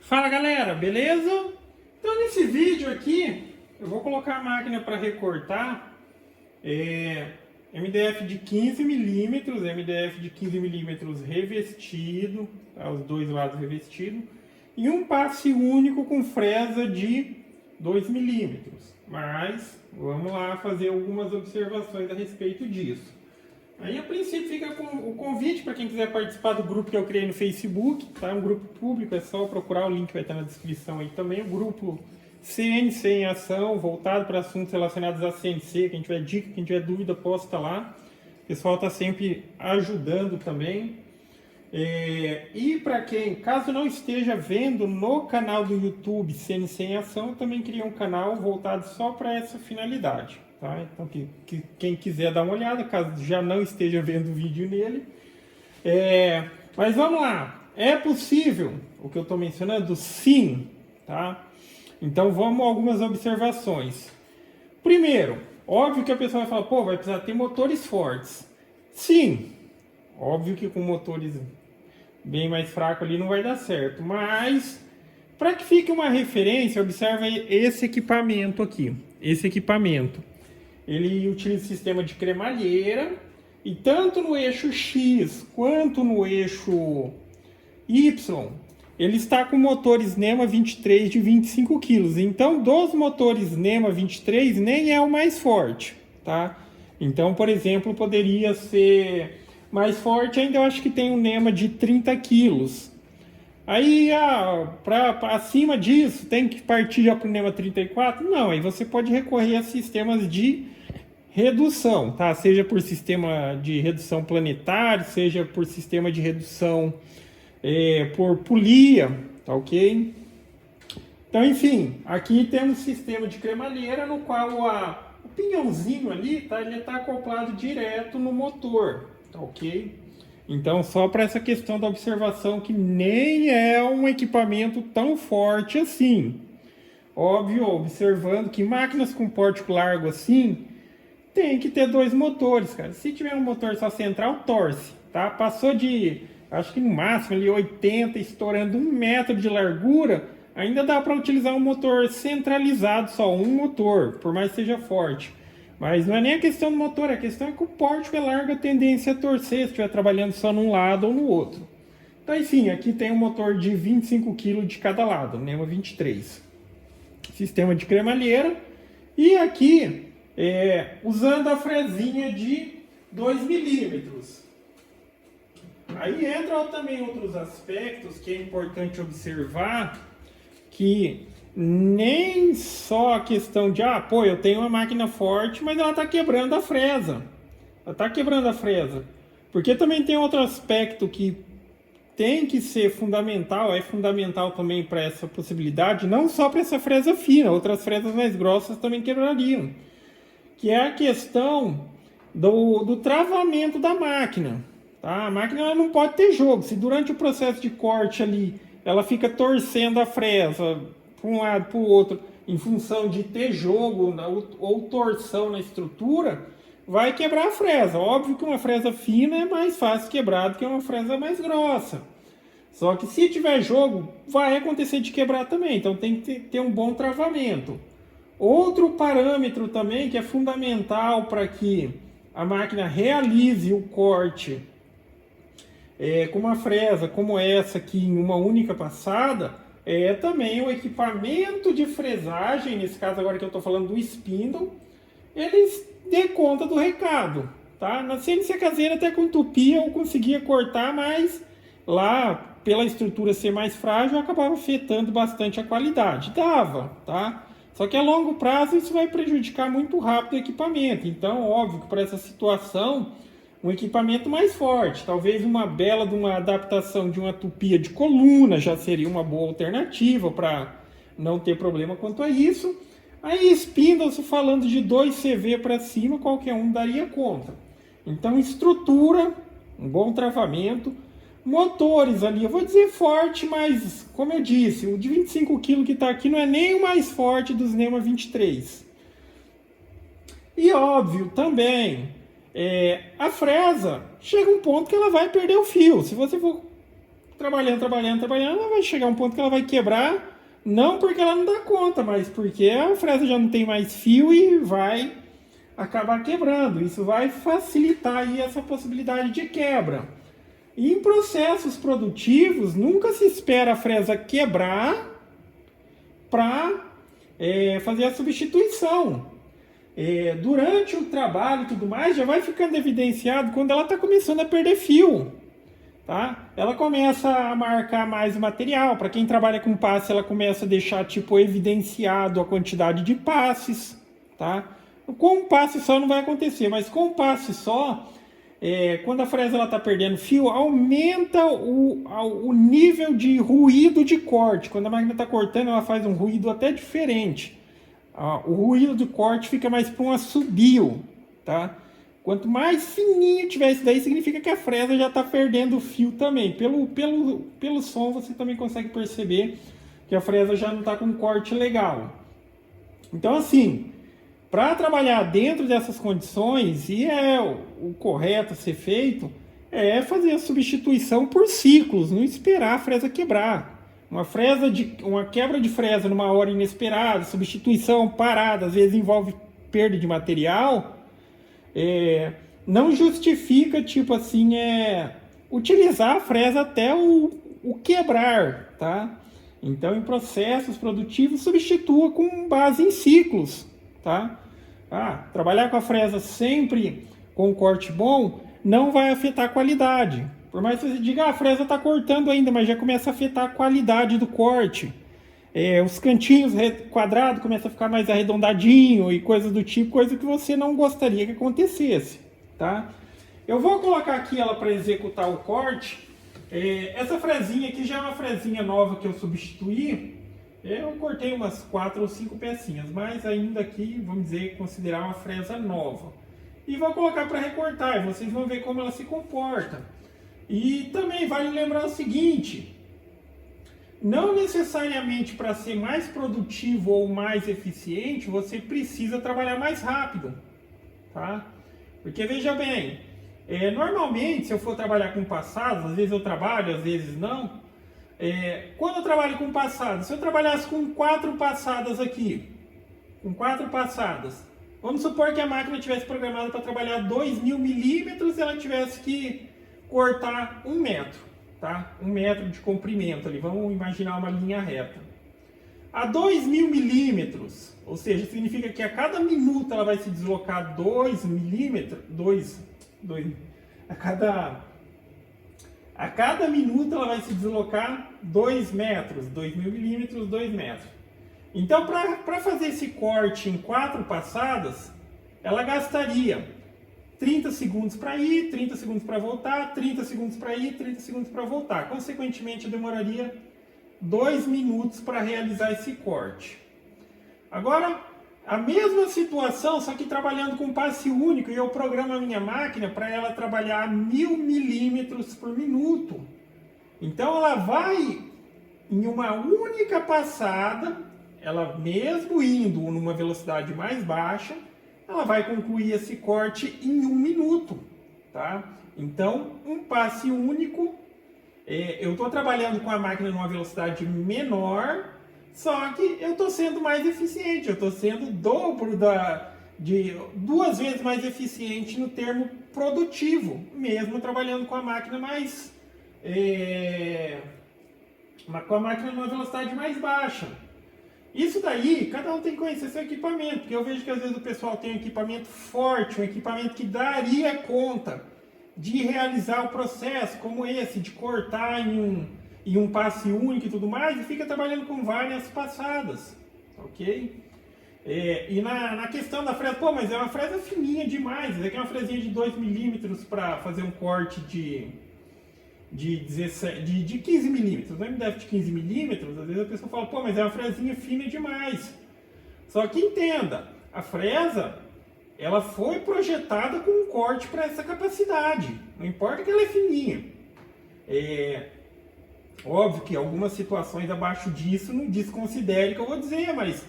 Fala galera, beleza? Então nesse vídeo aqui eu vou colocar a máquina para recortar MDF de 15 milímetros, MDF de 15 milímetros revestido, tá? Os dois lados revestidos, e um passe único com fresa de 2 milímetros. Mas vamos lá fazer algumas observações a respeito disso. Aí a princípio fica com o convite para quem quiser participar do grupo que eu criei no Facebook, tá? Um grupo público, é só procurar, o link vai estar na descrição aí também. O grupo CNC em ação, voltado para assuntos relacionados a CNC, quem tiver dica, quem tiver dúvida, posta lá. O pessoal está sempre ajudando também. E para quem, caso não esteja vendo no canal do YouTube CNC em ação, eu também criei um canal voltado só para essa finalidade. Tá? Então, quem quiser dar uma olhada, caso já não esteja vendo o vídeo nele. Mas vamos lá. É possível o que eu estou mencionando? Sim. Tá? Então, vamos a algumas observações. Primeiro, óbvio que a pessoa vai falar, pô, vai precisar ter motores fortes. Sim. Óbvio que com motores bem mais fracos ali não vai dar certo. Mas, para que fique uma referência, observa esse equipamento aqui. Esse equipamento. Ele utiliza o sistema de cremalheira e tanto no eixo X quanto no eixo Y, ele está com motores NEMA 23 de 25 kg. Então, dos motores NEMA 23, nem é o mais forte, tá? Então, por exemplo, poderia ser mais forte, ainda eu acho que tem um NEMA de 30 kg. Aí, para acima disso, tem que partir já para o NEMA 34? Não, aí você pode recorrer a sistemas de redução, tá? Seja por sistema de redução planetário, seja por sistema de redução por polia, tá ok? Então, enfim, aqui temos um sistema de cremalheira no qual o pinhãozinho ali, tá? Ele está acoplado direto no motor, tá ok? Então, só para essa questão da observação que nem é um equipamento tão forte assim. Óbvio, observando que máquinas com porte largo assim, tem que ter dois motores, cara. Se tiver um motor só central, torce, tá? Passou de, acho que no máximo ali 80, estourando 1 metro de largura, ainda dá para utilizar um motor centralizado, só um motor, por mais que seja forte. Mas não é nem a questão do motor, a questão é que o porte é largo, a tendência a torcer se estiver trabalhando só num lado ou no outro. Então, enfim, aqui tem um motor de 25 kg de cada lado, NEMA 23. Sistema de cremalheira. E aqui, usando a fresinha de 2 milímetros. Aí entram também outros aspectos que é importante observar, que nem só a questão de, pô, eu tenho uma máquina forte, mas ela está quebrando a fresa. Ela está quebrando a fresa. Porque também tem outro aspecto que tem que ser fundamental, é fundamental também para essa possibilidade, não só para essa fresa fina, outras fresas mais grossas também quebrariam. Que é a questão do travamento da máquina. Tá? A máquina ela não pode ter jogo. Se durante o processo de corte ali, ela fica torcendo a fresa para um lado para o outro, em função de ter jogo ou torção na estrutura, vai quebrar a fresa. Óbvio que uma fresa fina é mais fácil quebrar do que uma fresa mais grossa. Só que se tiver jogo, vai acontecer de quebrar também. Então tem que ter um bom travamento. Outro parâmetro também que é fundamental para que a máquina realize o corte com uma fresa como essa aqui em uma única passada, é também o equipamento de fresagem, nesse caso agora que eu estou falando do spindle, eles dê conta do recado. Tá? Na CNC caseira até com tupia eu conseguia cortar, mas lá pela estrutura ser mais frágil acabava afetando bastante a qualidade. Dava, tá? Só que a longo prazo isso vai prejudicar muito rápido o equipamento. Então, óbvio que para essa situação, um equipamento mais forte, talvez uma bela de uma adaptação de uma tupia de coluna já seria uma boa alternativa para não ter problema quanto a isso. Aí spindle-se falando de 2 CV para cima, qualquer um daria conta. Então, estrutura, um bom travamento. Motores ali, eu vou dizer forte, mas como eu disse, o de 25 kg que está aqui não é nem o mais forte dos NEMA 23. E óbvio também, a fresa chega um ponto que ela vai perder o fio. Se você for trabalhando, ela vai chegar a um ponto que ela vai quebrar, não porque ela não dá conta, mas porque a fresa já não tem mais fio e vai acabar quebrando. Isso vai facilitar aí essa possibilidade de quebra. E em processos produtivos, nunca se espera a fresa quebrar para fazer a substituição. Durante o trabalho e tudo mais, já vai ficando evidenciado quando ela está começando a perder fio. Tá? Ela começa a marcar mais o material. Para quem trabalha com passe, ela começa a deixar tipo evidenciado a quantidade de passes. Tá? Com um passe só não vai acontecer, mas com um passe só, quando a fresa está perdendo fio, aumenta o nível de ruído de corte. Quando a máquina está cortando, ela faz um ruído até diferente. O ruído do corte fica mais para um assobio, tá? Quanto mais fininho tiver isso daí, significa que a fresa já está perdendo o fio também. Pelo som, você também consegue perceber que a fresa já não está com um corte legal. Então, assim, para trabalhar dentro dessas condições, e o correto a ser feito, é fazer a substituição por ciclos, não esperar a fresa quebrar. Uma quebra de fresa numa hora inesperada, substituição parada, às vezes envolve perda de material, não justifica, tipo assim, utilizar a fresa até o quebrar, tá? Então, em processos produtivos, substitua com base em ciclos, tá? Trabalhar com a fresa sempre com um corte bom não vai afetar a qualidade. Por mais que você diga, a fresa está cortando ainda, mas já começa a afetar a qualidade do corte. Os cantinhos quadrados começam a ficar mais arredondadinho e coisas do tipo, coisa que você não gostaria que acontecesse, tá? Eu vou colocar aqui ela para executar o corte. Essa fresinha aqui já é uma fresinha nova que eu substituí. Eu cortei umas 4 ou 5 pecinhas, mas ainda aqui, vamos dizer, considerar uma fresa nova. E vou colocar para recortar, e vocês vão ver como ela se comporta. E também vale lembrar o seguinte, não necessariamente para ser mais produtivo ou mais eficiente, você precisa trabalhar mais rápido, tá? Porque veja bem, normalmente se eu for trabalhar com passados, às vezes eu trabalho, às vezes não. Quando eu trabalho com passadas, se eu trabalhasse com 4 passadas aqui, com 4 passadas, vamos supor que a máquina tivesse programada para trabalhar 2000 milímetros e ela tivesse que cortar 1 metro, tá? 1 metro de comprimento ali, vamos imaginar uma linha reta. A 2000 milímetros, ou seja, significa que a cada minuto ela vai se deslocar 2 milímetros, a cada minuto ela vai se deslocar 2 metros, 2000 milímetros, 2 metros. Então, para fazer esse corte em 4 passadas, ela gastaria 30 segundos para ir, 30 segundos para voltar, 30 segundos para ir, 30 segundos para voltar. Consequentemente, demoraria 2 minutos para realizar esse corte. Agora, a mesma situação, só que trabalhando com passe único, e eu programo a minha máquina para ela trabalhar 1000 milímetros por minuto. Então, ela vai, em uma única passada, ela mesmo indo numa velocidade mais baixa, ela vai concluir esse corte em 1 minuto, tá? Então, um passe único, eu estou trabalhando com a máquina numa velocidade menor, só que eu estou sendo mais eficiente, eu estou sendo duas vezes mais eficiente no termo produtivo, mesmo trabalhando com a máquina com a máquina numa velocidade mais baixa. Isso daí, cada um tem que conhecer seu equipamento, porque eu vejo que às vezes o pessoal tem um equipamento forte, um equipamento que daria conta de realizar o processo como esse, de cortar em um passe único e tudo mais, e fica trabalhando com várias passadas, ok? E na questão da fresa, mas é uma fresa fininha demais, isso aqui é uma fresinha de 2 milímetros para fazer um corte de 15 milímetros, no MDF de 15 milímetros, às vezes a pessoa fala, mas é uma fresinha fina demais. Só que entenda, a fresa, ela foi projetada com um corte para essa capacidade, não importa que ela é fininha. Óbvio que algumas situações abaixo disso não desconsidere o que eu vou dizer, mas,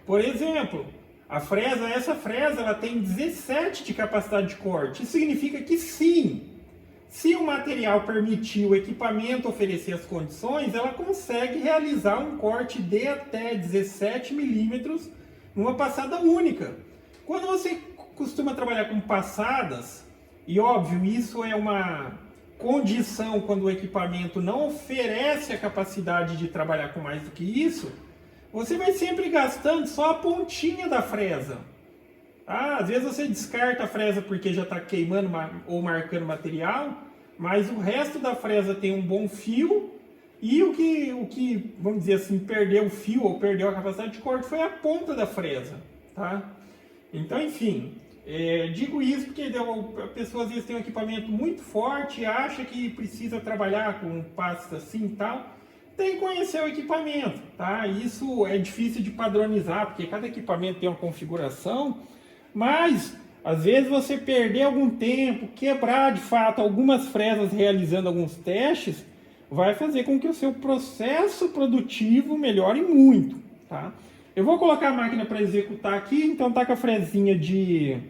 por exemplo, essa fresa ela tem 17 de capacidade de corte, isso significa que sim, Se o material permitir o equipamento oferecer as condições, ela consegue realizar um corte de até 17 milímetros numa passada única. Quando você costuma trabalhar com passadas, e óbvio, isso é uma condição quando o equipamento não oferece a capacidade de trabalhar com mais do que isso, você vai sempre gastando só a pontinha da fresa. Às vezes você descarta a fresa porque já está queimando ou marcando material, mas o resto da fresa tem um bom fio, e o que vamos dizer assim, perdeu o fio ou perdeu a capacidade de corte foi a ponta da fresa, tá? Então, enfim, digo isso porque a pessoa às vezes tem um equipamento muito forte e acha que precisa trabalhar com pasta assim e tal. Tem que conhecer o equipamento, tá? Isso é difícil de padronizar, porque cada equipamento tem uma configuração, mas às vezes você perder algum tempo, quebrar de fato algumas fresas realizando alguns testes, vai fazer com que o seu processo produtivo melhore muito, tá? Eu vou colocar a máquina para executar aqui, então tá com a fresinha de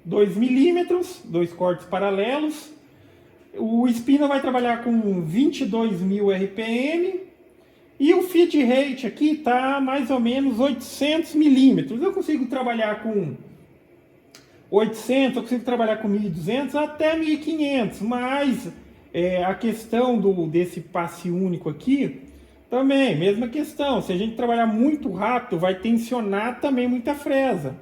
2 milímetros, 2 cortes paralelos. O spindle vai trabalhar com 22.000 RPM. E o feed rate aqui está mais ou menos 800 milímetros. Eu consigo trabalhar com 800, eu consigo trabalhar com 1.200 até 1.500. Mas a questão desse passe único aqui, também, mesma questão. Se a gente trabalhar muito rápido, vai tensionar também muita fresa.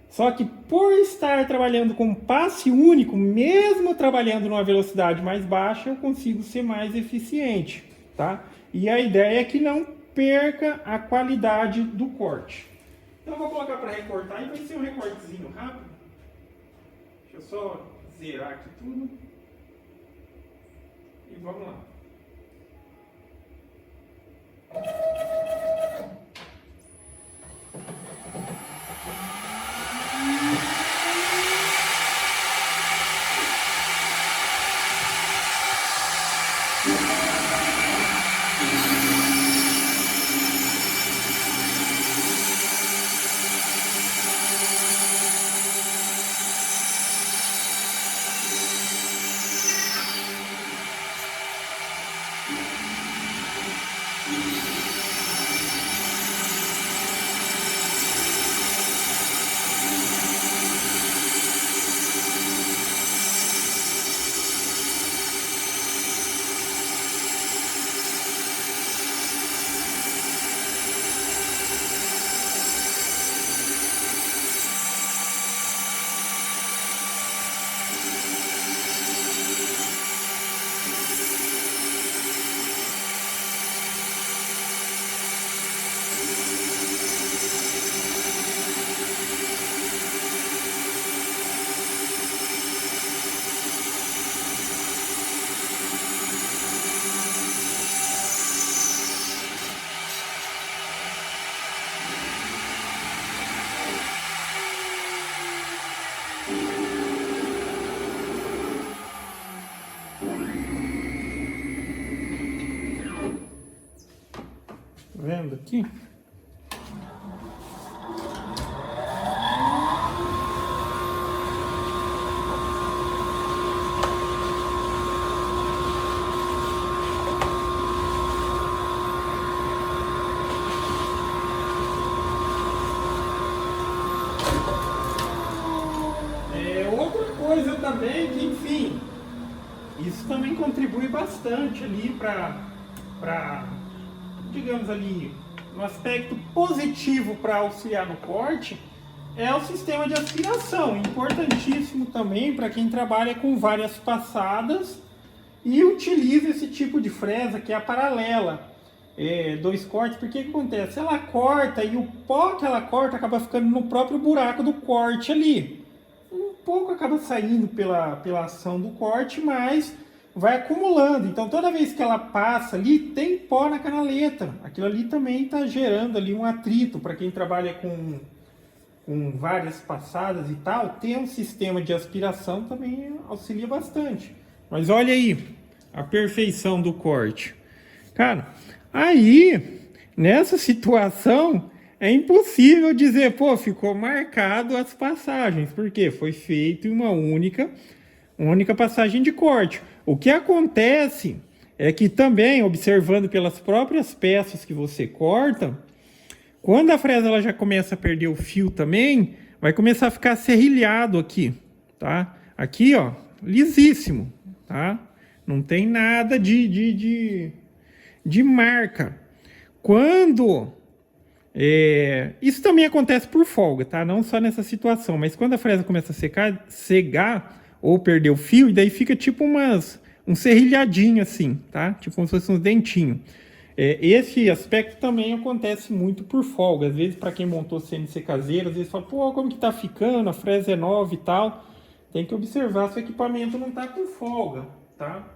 Só que por estar trabalhando com passe único, mesmo trabalhando numa velocidade mais baixa, eu consigo ser mais eficiente, tá? E a ideia é que não perca a qualidade do corte. Então eu vou colocar para recortar e vai ser um recortezinho rápido. Deixa eu só zerar aqui tudo. E vamos lá. Vendo aqui? Outra coisa também que, enfim, isso também contribui bastante ali para digamos ali, no aspecto positivo para auxiliar no corte, é o sistema de aspiração, importantíssimo também para quem trabalha com várias passadas e utiliza esse tipo de fresa que é a paralela, 2 cortes, porque o que acontece? Ela corta e o pó que ela corta acaba ficando no próprio buraco do corte ali, um pouco acaba saindo pela ação do corte, mas vai acumulando. Então toda vez que ela passa ali, tem pó na canaleta. Aquilo ali também está gerando ali um atrito. Para quem trabalha com várias passadas e tal, ter um sistema de aspiração também auxilia bastante. Mas olha aí a perfeição do corte. Cara, aí nessa situação é impossível dizer, pô, ficou marcado as passagens, porque foi feito em uma única passagem de corte. O que acontece é que também, observando pelas próprias peças que você corta, quando a fresa ela já começa a perder o fio também, vai começar a ficar serrilhado aqui, tá? Aqui, ó, lisíssimo, tá? Não tem nada de marca. Quando... isso também acontece por folga, tá? Não só nessa situação, mas quando a fresa começa a cegar ou perder o fio, e daí fica tipo um serrilhadinho assim, tá? Tipo como se fosse um dentinho. Esse aspecto também acontece muito por folga. Às vezes, para quem montou CNC caseiro, às vezes fala, pô, como que tá ficando? A fresa é nova e tal. Tem que observar se o equipamento não tá com folga, tá?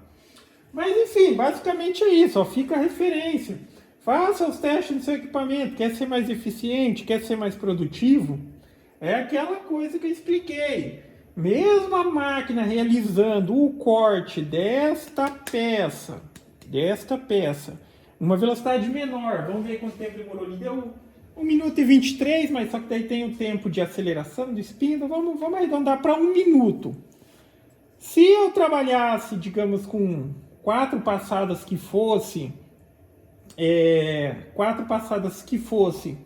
Mas enfim, basicamente é isso, ó, fica a referência. Faça os testes do seu equipamento. Quer ser mais eficiente? Quer ser mais produtivo? É aquela coisa que eu expliquei. Mesmo a máquina realizando o corte desta peça, uma velocidade menor, vamos ver quanto tempo demorou ali. Deu 1 minuto e 23, mas só que daí tem o tempo de aceleração do spindle. Vamos arredondar para 1 minuto. Se eu trabalhasse, digamos, com 4 passadas que fosse... 4 passadas que fosse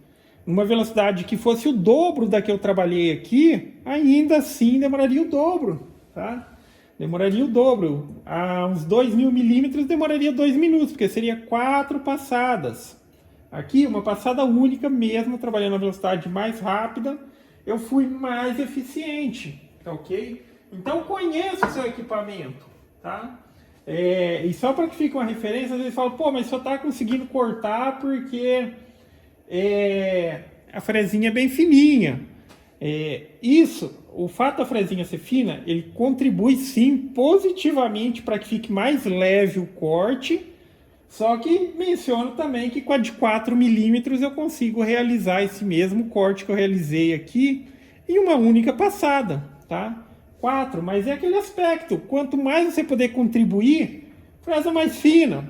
uma velocidade que fosse o dobro da que eu trabalhei aqui, ainda assim demoraria o dobro, tá? Demoraria o dobro. A uns 2.000 milímetros demoraria 2 minutos, porque seria 4 passadas. Aqui, uma passada única mesmo, trabalhando a velocidade mais rápida, eu fui mais eficiente, tá ok? Então, conheça o seu equipamento, tá? E só para que fique uma referência, às vezes fala, pô, mas só tá conseguindo cortar porque a fresinha é bem fininha. O fato da fresinha ser fina, ele contribui sim positivamente para que fique mais leve o corte, só que menciono também que com a de 4 milímetros eu consigo realizar esse mesmo corte que eu realizei aqui em uma única passada, tá? 4, mas é aquele aspecto, quanto mais você puder contribuir, fresa mais fina,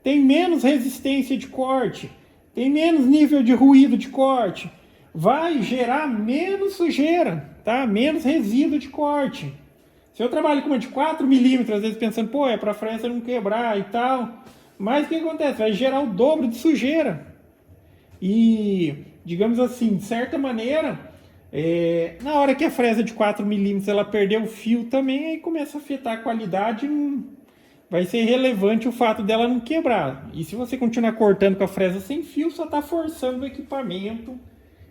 tem menos resistência de corte, tem menos nível de ruído de corte, vai gerar menos sujeira, tá? Menos resíduo de corte. Se eu trabalho com uma de 4 milímetros, às vezes pensando, pô, é para a fresa não quebrar e tal, mas o que acontece? Vai gerar o dobro de sujeira. E, digamos assim, de certa maneira... na hora que a fresa de 4 milímetros ela perder o fio também, aí começa a afetar a qualidade, vai ser relevante o fato dela não quebrar. E se você continuar cortando com a fresa sem fio, só está forçando o equipamento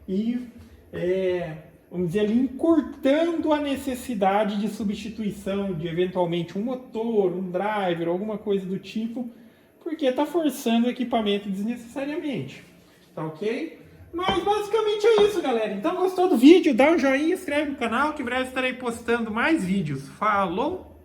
e, vamos dizer ali, encurtando a necessidade de substituição de eventualmente um motor, um driver, alguma coisa do tipo, porque está forçando o equipamento desnecessariamente, tá ok? Mas basicamente é isso, galera. Então, gostou do vídeo? Dá um joinha, inscreve no canal que em breve estarei postando mais vídeos. Falou!